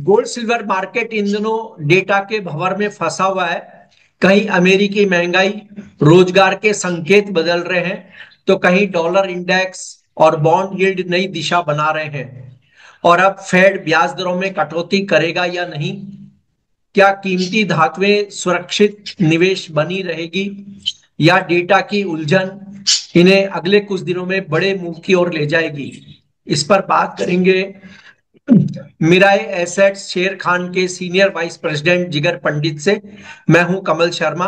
Gold silver market in दिनों data के भंवर में फंसा हुआ है। कहीं अमेरिकी महंगाई, रोजगार के संकेत बदल रहे हैं, तो कहीं डॉलर इंडेक्स और बॉन्ड यील्ड नई दिशा बना रहे हैं। और अब फेड ब्याज दरों में कटौती करेगा या नहीं? क्या कीमती धातुएं सुरक्षित निवेश बनी रहेगी, या डेटा की उलझन इन्हें अगले कुछ दिनों में बड़े मूव की ओर ले जाएगी? इस पर बात करेंगे मिराई एसेट्स शेर खान के सीनियर वाइस प्रेसिडेंट जिगर पंडित से। मैं हूं कमल शर्मा।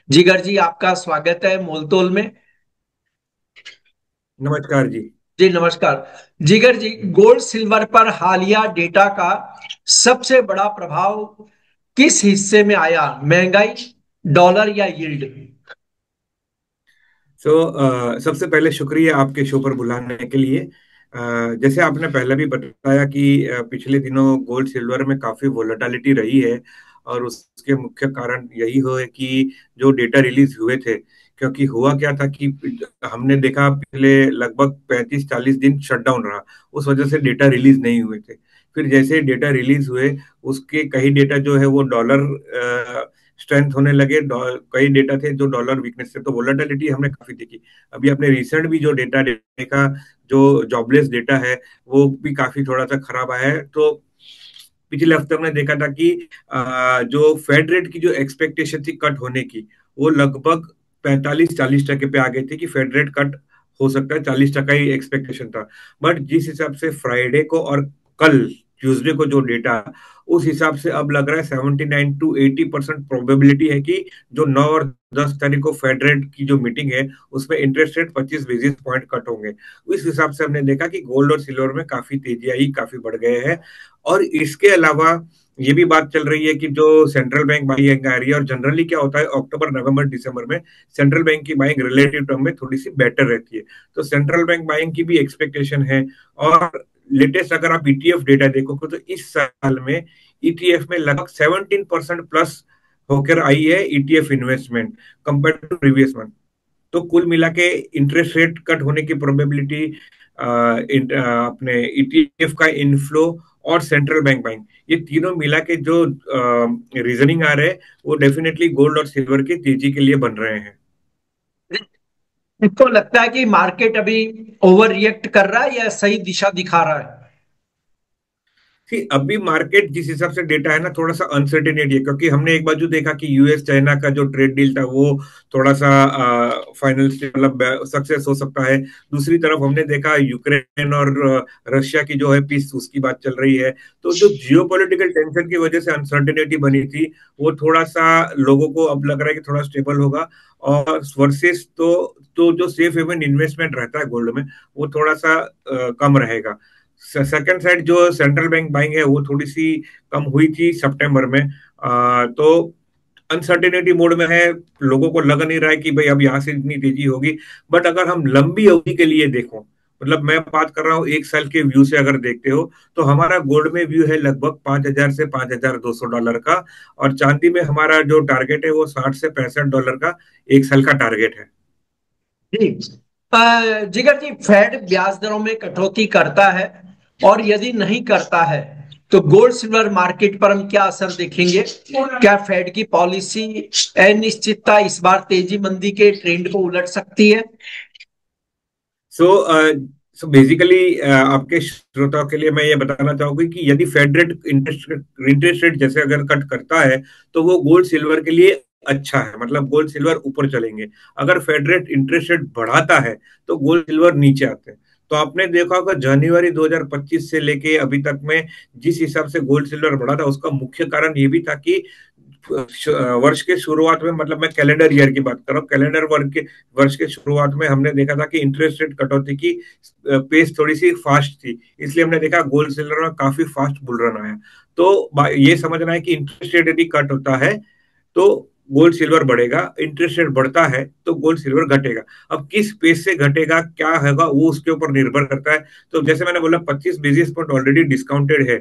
जिगर जी, आपका स्वागत है मोलतोल में। नमस्कार जी। जी नमस्कार। जिगर जी, गोल्ड सिल्वर पर हालिया डेटा का सबसे बड़ा प्रभाव किस हिस्से में आया? महंगाई, डॉलर या यील्ड? सबसे पहले शुक्रिया आपके शो पर बुलाने के लिए। जैसे आपने पहले भी बताया कि पिछले दिनों गोल्ड सिल्वर में काफी वोलेटिलिटी रही है, और उसके मुख्य कारण यही है कि जो डेटा रिलीज हुए थे। क्योंकि हुआ क्या था कि हमने देखा पिछले लगभग 35-40 दिन शटडाउन रहा, उस वजह से डेटा रिलीज नहीं हुए थे। फिर जैसे डेटा रिलीज हुए, उसके कई डेटा जो है वो डॉलर स्ट्रेंथ होने लगे, कई डेटा थे जो डॉलर वीकनेस थे, तो वोलेटिलिटी हमने काफी देखी। अभी आपने रिसेंट भी जो डेटा देखा, जो जॉबलेस डेटा है, वो भी काफी थोड़ा सा खराब आया है। तो पिछले हफ्ते हमने देखा था कि जो फेड रेट की जो एक्सपेक्टेशन थी कट होने की, वो लगभग 45-40% पे आ गई थी कि फेड रेट कट हो सकता है, 40% ही एक्सपेक्टेशन था। बट जिस हिसाब से फ्राइडे को और कल ट्यूसडे को जो डेटा, उस हिसाब से अब लग रहा है 79 to 80% प्रोबेबिलिटी है कि जो 9 और 10 तारीख को फेड रेट की जो मीटिंग है, उसमें interest rate 25 basis point cut होंगे। इस हिसाब से हमने देखा कि गोल्ड और सिल्वर में काफी तेजी आई, काफी बढ़ गए हैं। और इसके अलावा ये भी बात चल रही है कि जो सेंट्रल बैंक बाइंग आ रही है, और जनरली क्या होता है अक्टूबर नवंबर दिसंबर में सेंट्रल बैंक की बाइंग रिलेटिव टर्म में थोड़ी सी बेटर रहती है, तो सेंट्रल बैंक बाइंग की भी एक्सपेक्टेशन है। और लेटेस्ट अगर आप ईटीएफ डेटा देखोगे तो इस साल में ईटीएफ में लगभग 17% प्लस होकर आई है ETF investment compare to previous month. तो कुल मिला के इंटरेस्ट रेट कट होने की प्रोबेबिलिटी, अपने ईटीएफ का इनफ्लो और सेंट्रल बैंक बाइंग, ये तीनों मिला के जो रीजनिंग आ रहे हैं, वो डेफिनेटली गोल्ड और सिल्वर की तेजी के लिए बन रहे हैं। इसको लगता है कि मार्केट अभी ओवर रिएक्ट कर रहा है या सही दिशा दिखा रहा है? अभी मार्केट जिस हिसाब से डेटा है ना, थोड़ा सा अनसर्टेनिटी है, क्योंकि हमने एक बाजू देखा कि यूएस चाइना का जो ट्रेड डील था वो थोड़ा सा फाइनल मतलब सक्सेस हो सकता है। दूसरी तरफ हमने देखा यूक्रेन और रशिया की जो है पीस, उसकी बात चल रही है। तो जो जियोपॉलिटिकल टेंशन की वजह से अनसर्टेनिटी बनी थी, वो थोड़ा सा लोगों को अब लग रहा है कि थोड़ा स्टेबल होगा। और वर्सेस तो जो सेफ हेवन इन्वेस्टमेंट रहता है गोल्ड में, वो थोड़ा सा कम रहेगा। सेकंड साइड जो सेंट्रल बैंक बाइंग है, वो थोड़ी सी कम हुई थी सितंबर में। तो अनसर्टेनिटी मोड में है, लोगों को लग नहीं रहा है कि भाई अब यहाँ से इतनी तेजी होगी। बट अगर हम लंबी अवधि के लिए देखो, मतलब मैं बात कर रहा हूँ 1 साल के व्यू से अगर देखते हो, तो हमारा गोल्ड में व्यू है लगभग 5,000 से $5,200 का। और चांदी में हमारा जो टारगेट है वो $60 से $65 का 1 साल का टारगेट है। जी। जिगर जी, फेड ब्याज दरों में कटौती करता है, और यदि नहीं करता है तो गोल्ड सिल्वर मार्केट पर हम क्या असर देखेंगे? क्या फेड की पॉलिसी अनिश्चितता इस बार तेजी मंदी के ट्रेंड को उलट सकती है? सो सो बेसिकली आपके श्रोताओं के लिए मैं ये बताना चाहूंगी कि यदि फेड रेट इंटरेस्ट रेट जैसे अगर कट करता है, तो वो गोल्ड सिल्वर के लिए अच्छा है, मतलब गोल्ड सिल्वर ऊपर चलेंगे। अगर फेड रेट इंटरेस्ट रेट बढ़ाता है, तो गोल्ड सिल्वर नीचे आते हैं। तो आपने देखा होगा जनवरी 2025 से लेके अभी तक में जिस हिसाब से गोल्ड सिल्वर बढ़ा था, उसका मुख्य कारण ये भी था कि वर्ष के शुरुआत में, मतलब मैं कैलेंडर ईयर की बात कर रहा हूँ, कैलेंडर वर्ष के शुरुआत में हमने देखा था कि इंटरेस्ट रेट कटौती की पेस थोड़ी सी फास्ट थी, इसलिए हमने देखा गोल्ड सिल्वर में काफी फास्ट बुल रन आया। तो ये समझना है कि इंटरेस्ट रेट यदि कट होता है तो गोल्ड सिल्वर बढ़ेगा, इंटरेस्ट रेट बढ़ता है तो गोल्ड सिल्वर घटेगा। अब किस पेस से घटेगा, क्या होगा, वो उसके ऊपर निर्भर करता है। तो जैसे मैंने बोला 25 बेसिस पॉइंट ऑलरेडी डिस्काउंटेड है।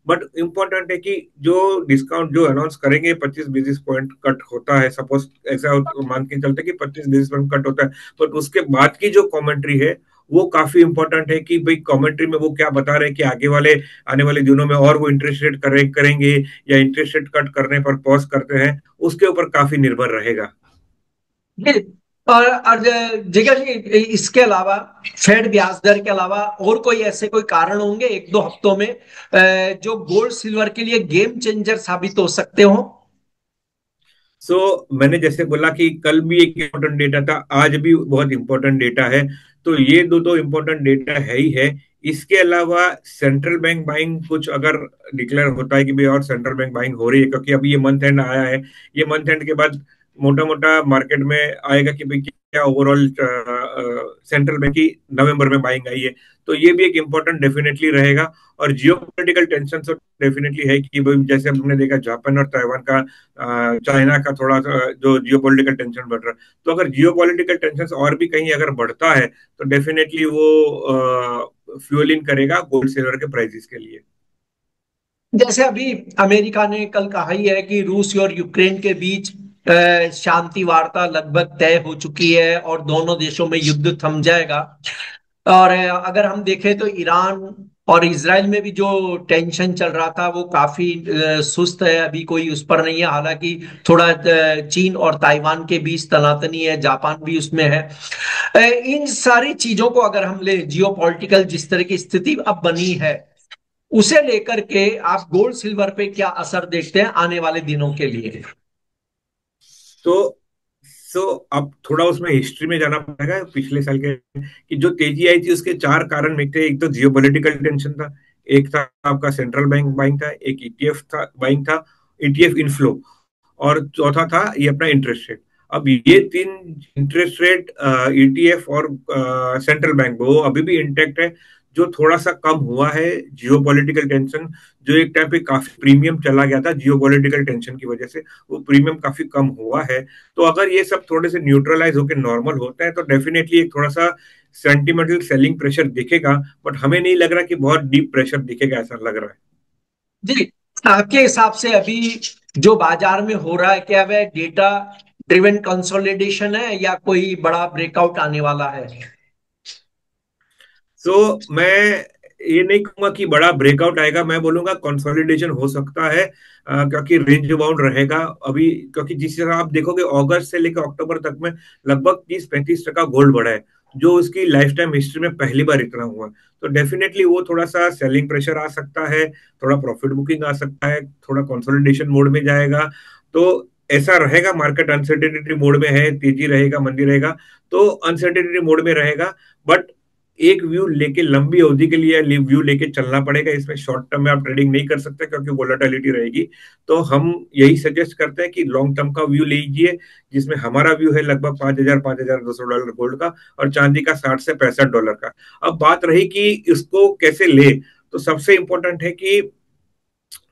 बट इम्पोर्टेंट है कि जो डिस्काउंट जो अनाउंस करेंगे 25 बेसिस पॉइंट कट होता है, सपोज ऐसा मान के चलते कि 25 बेसिस पॉइंट कट होता है, बट उसके बाद की जो कमेंट्री है वो काफी इंपॉर्टेंट है कि भाई कमेंट्री में वो क्या बता रहे हैं कि आगे वाले आने वाले दिनों में और वो इंटरेस्ट रेट करेंगे या इंटरेस्ट रेट कट करने पर पॉज करते हैं, उसके ऊपर काफी निर्भर रहेगा। जी। और जिगर जी, इसके अलावा फेड ब्याज दर के अलावा और कोई ऐसे कोई कारण होंगे एक दो हफ्तों में जो गोल्ड सिल्वर के लिए गेम चेंजर साबित हो सकते हो? मैंने जैसे बोला कि कल भी एक इम्पोर्टेंट डेटा था, आज भी बहुत इंपॉर्टेंट डेटा है। तो ये दो तो इम्पोर्टेंट डेटा है ही है। इसके अलावा सेंट्रल बैंक बाइंग कुछ अगर डिक्लेयर होता है कि भाई और सेंट्रल बैंक बाइंग हो रही है, क्योंकि अभी ये मंथ एंड आया है, ये मंथ एंड के बाद मोटा मोटा मार्केट में आएगा कि भाई क्या ओवरऑल सेंट्रल बैंक की नवंबर में बाइंग आई है। तो ये भी एक इम्पोर्टेंट डेफिनेटली रहेगा। और जियोपॉलिटिकल टेंशन तो डेफिनेटली है कि भाई जैसे हमने देखा जापान और ताइवान का, चाइना का थोड़ा सा जो जियोपॉलिटिकल टेंशन बढ़ रहा है, तो अगर जियोपॉलिटिकल टेंशन और भी कहीं अगर बढ़ता है तो डेफिनेटली वो फ्यूलिंग करेगा गोल्ड सिल्वर के प्राइसेस के लिए। जैसे अभी अमेरिका ने कल कहा ही है कि रूस और यूक्रेन के बीच शांति वार्ता लगभग तय हो चुकी है और दोनों देशों में युद्ध थम जाएगा। और अगर हम देखें तो ईरान और इजराइल में भी जो टेंशन चल रहा था वो काफी सुस्त है, अभी कोई उस पर नहीं है। हालांकि थोड़ा चीन और ताइवान के बीच तनातनी है, जापान भी उसमें है। इन सारी चीजों को अगर हम ले, जियो पॉलिटिकल जिस तरह की स्थिति अब बनी है, उसे लेकर के आप गोल्ड सिल्वर पे क्या असर देखते हैं आने वाले दिनों के लिए? तो सो अब थोड़ा उसमें हिस्ट्री में जाना पड़ेगा पिछले साल के, कि जो तेजी आई थी उसके चार कारण में थे। एक तो जियोपॉलिटिकल टेंशन था, एक था आपका सेंट्रल बैंक बाइंग था, एक ईटीएफ था बाइंग था, ईटीएफ इनफ्लो, और चौथा था ये अपना इंटरेस्ट रेट। अब ये तीन इंटरेस्ट रेट, ईटीएफ और सेंट्रल बैंक, वो अभी भी इंटेक्ट है। जो थोड़ा सा कम हुआ है जियो पॉलिटिकल टेंशन, जो एक टाइम पे काफी प्रीमियम चला गया था जियो पॉलिटिकल टेंशन की वजह से, वो प्रीमियम काफी कम हुआ है। तो अगर ये सब थोड़े से न्यूट्रलाइज होकर नॉर्मल होता है तो डेफिनेटली एक थोड़ा सा सेंटिमेंटल सेलिंग प्रेशर दिखेगा। बट हमें नहीं लग रहा कि बहुत डीप प्रेशर दिखेगा, ऐसा लग रहा है। जी। आपके हिसाब से अभी जो बाजार में हो रहा है, क्या वह डेटा ड्रिवन कंसोलिडेशन है या कोई बड़ा ब्रेकआउट आने वाला है? मैं ये नहीं कहूंगा कि बड़ा ब्रेकआउट आएगा, मैं बोलूंगा कंसोलिडेशन हो सकता है। क्योंकि रेंज बाउंड रहेगा अभी, क्योंकि जिस तरह आप देखोगे अगस्त से लेकर अक्टूबर तक में लगभग 30-35% गोल्ड बढ़ा है, जो उसकी लाइफ टाइम हिस्ट्री में पहली बार इतना हुआ। तो डेफिनेटली वो थोड़ा सा सेलिंग प्रेशर आ सकता है, थोड़ा प्रॉफिट बुकिंग आ सकता है, थोड़ा कंसोलिडेशन मोड में जाएगा। तो ऐसा रहेगा, मार्केट अनसर्टेनिटी मोड में है, तेजी रहेगा मंदी रहेगा, तो अनसर्टेनिटी मोड में रहेगा। बट एक व्यू लेके लंबी अवधि के लिए व्यू लेके चलना पड़ेगा। इसमें शॉर्ट टर्म में आप ट्रेडिंग नहीं कर सकते क्योंकि वोलेटिलिटी रहेगी। तो हम यही सजेस्ट करते हैं कि लॉन्ग टर्म का व्यू लीजिए, जिसमें हमारा व्यू है लगभग 5,000-5,200 डॉलर गोल्ड का और चांदी का 60 से 65 डॉलर का। अब बात रही कि इसको कैसे ले, तो सबसे इंपॉर्टेंट है कि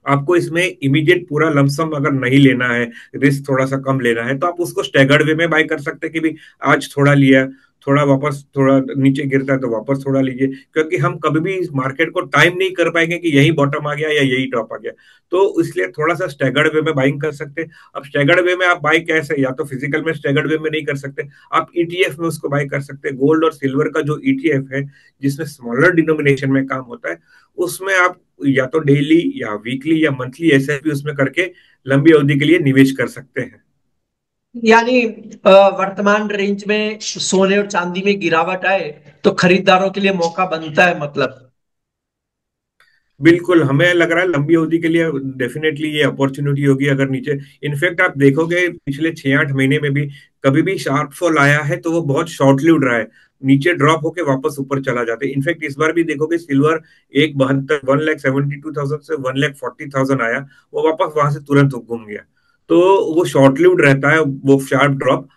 आपको इसमें इमीडिएट पूरा लमसम अगर नहीं लेना है, रिस्क थोड़ा सा कम लेना है, तो आप उसको स्टैगर्ड वे में बाय कर सकते हैं कि भी आज थोड़ा लिया, थोड़ा वापस, थोड़ा नीचे गिरता है तो वापस थोड़ा लीजिए। क्योंकि हम कभी भी इस मार्केट को टाइम नहीं कर पाएंगे कि यही बॉटम आ गया या यही टॉप आ गया। तो इसलिए थोड़ा सा स्टैगर्ड वे में बाइंग कर सकते हैं। अब स्टैगर्ड वे में आप बाई कैसे, या तो फिजिकल में स्टैगर्ड वे में नहीं कर सकते, आप ईटीएफ में उसको बाई कर सकते हैं। गोल्ड और सिल्वर का जो ईटीएफ है जिसमें स्मॉलर डिनोमिनेशन में काम होता है, उसमें आप या तो डेली या वीकली या मंथली एसआईपी उसमें करके लंबी अवधि के लिए निवेश कर सकते हैं। यानी वर्तमान रेंज में सोने और चांदी में गिरावट आए तो खरीदारों के लिए मौका बनता है मतलब? बिल्कुल, हमें लग रहा है लंबी अवधि के लिए डेफिनेटली ये अपॉर्चुनिटी होगी। अगर नीचे, इनफैक्ट आप देखोगे पिछले 6-8 महीने में भी कभी भी शार्प फॉल आया है तो वो बहुत शॉर्ट लिव्ड रहा है, नीचे ड्रॉप होके वापस ऊपर चला जाता है। इनफैक्ट इस बार भी देखोगे सिल्वर 1,72,000 से 1,40,000 आया, वो वापस वहां से तुरंत घूम गया। तो वो शॉर्ट लिव्ड रहता है वो शार्प ड्रॉप।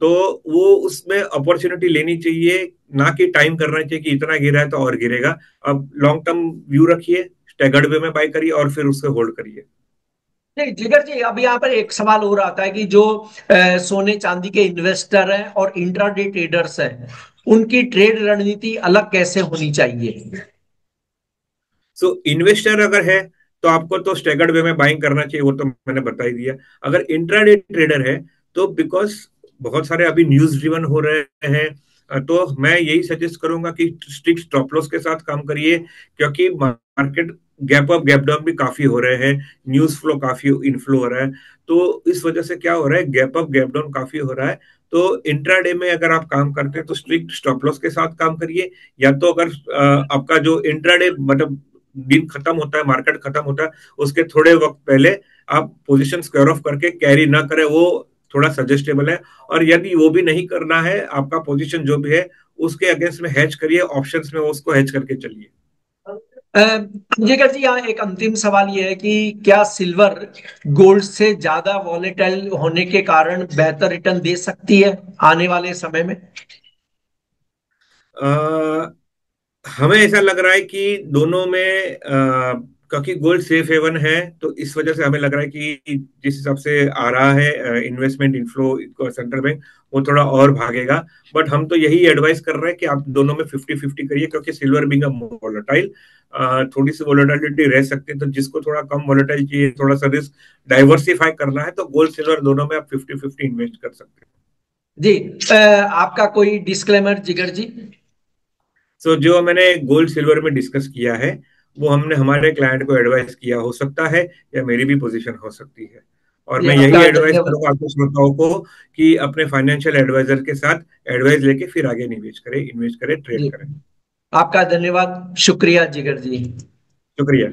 तो वो उसमें अपॉर्चुनिटी लेनी चाहिए, ना कि टाइम करना चाहिए कि इतना गिरा है तो और गिरेगा। अब लॉन्ग टर्म व्यू रखिए, स्टैगर्ड वे में बाय करिए और फिर उससे होल्ड करिए। नहीं जिगर जी, अब यहाँ पर एक सवाल और आता है कि जो सोने चांदी के इन्वेस्टर हैं और इंट्राडे ट्रेडर्स हैं, उनकी ट्रेड रणनीति अलग कैसे होनी चाहिए? इन्वेस्टर अगर है तो आपको तो स्टैगर्ड वे में बाइंग करना चाहिए, वो तो मैंने बता ही दिया। अगर इंट्राडे ट्रेडर है तो बिकॉज बहुत सारे अभी न्यूज ड्रिवन हो रहे हैं, तो मैं यही सजेस्ट करूंगा कि स्ट्रिक्ट स्टॉप लॉस के साथ काम करिए, क्योंकि market gap up gap down भी काफी हो रहे हैं, न्यूज फ्लो काफी इनफ्लो हो रहा है। तो इस वजह से क्या हो रहा है, गैप अप गैप डाउन काफी हो रहा है। तो इंट्राडे में अगर आप काम करते हैं तो स्ट्रिक्ट स्टॉप लॉस के साथ काम करिए। या तो अगर आपका जो इंट्राडे मतलब दिन खत्म होता है, मार्केट खत्म होता है, उसके थोड़े वक्त पहले आप पोजीशन स्क्वायर ऑफ करके कैरी ना करें, वो थोड़ा सजेस्टेबल है। और यदि वो भी नहीं करना है, आपका पोजीशन जो भी है उसके अगेंस्ट में हेज करिए, ऑप्शंस में उसको हेज करके चलिए। अ, जिगर जी, यहाँ एक अंतिम सवाल ये है कि क्या सिल्वर गोल्ड से ज्यादा वॉलेटाइल होने के कारण बेहतर रिटर्न दे सकती है आने वाले समय में? अ, हमें ऐसा लग रहा है कि दोनों में क्योंकि गोल्ड सेफ हेवन है, तो इस वजह से हमें लग रहा है कि जिस हिसाब से आ रहा है इन्वेस्टमेंट इनफ्लो सेंट्रल बैंक, वो थोड़ा और भागेगा। बट हम तो यही एडवाइस कर रहे हैं कि आप दोनों में 50-50 करिए, क्योंकि सिल्वर बीइंग अ वोलेटाइल, थोड़ी सी वोलेटिलिटी रह सकती है। तो जिसको थोड़ा कम वोलेटाइल चाहिए, थोड़ा सा रिस्क डाइवर्सिफाई करना है, तो गोल्ड सिल्वर दोनों में आप 50-50 इन्वेस्ट कर सकते हैं। जी। आपका कोई डिस्क्लेमर जिगर जी? सो जो मैंने गोल्ड सिल्वर में डिस्कस किया है, वो हमने हमारे क्लाइंट को एडवाइस किया, हो सकता है या मेरी भी पोजीशन हो सकती है। और जी, मैं यही आपका एडवाइस धन्यवाद। करूंगा आपके श्रोताओं को कि अपने फाइनेंशियल एडवाइजर के साथ एडवाइस लेके फिर आगे निवेश करें, इन्वेस्ट करें, ट्रेड जी, करें। आपका धन्यवाद, शुक्रिया जिगर जी। शुक्रिया।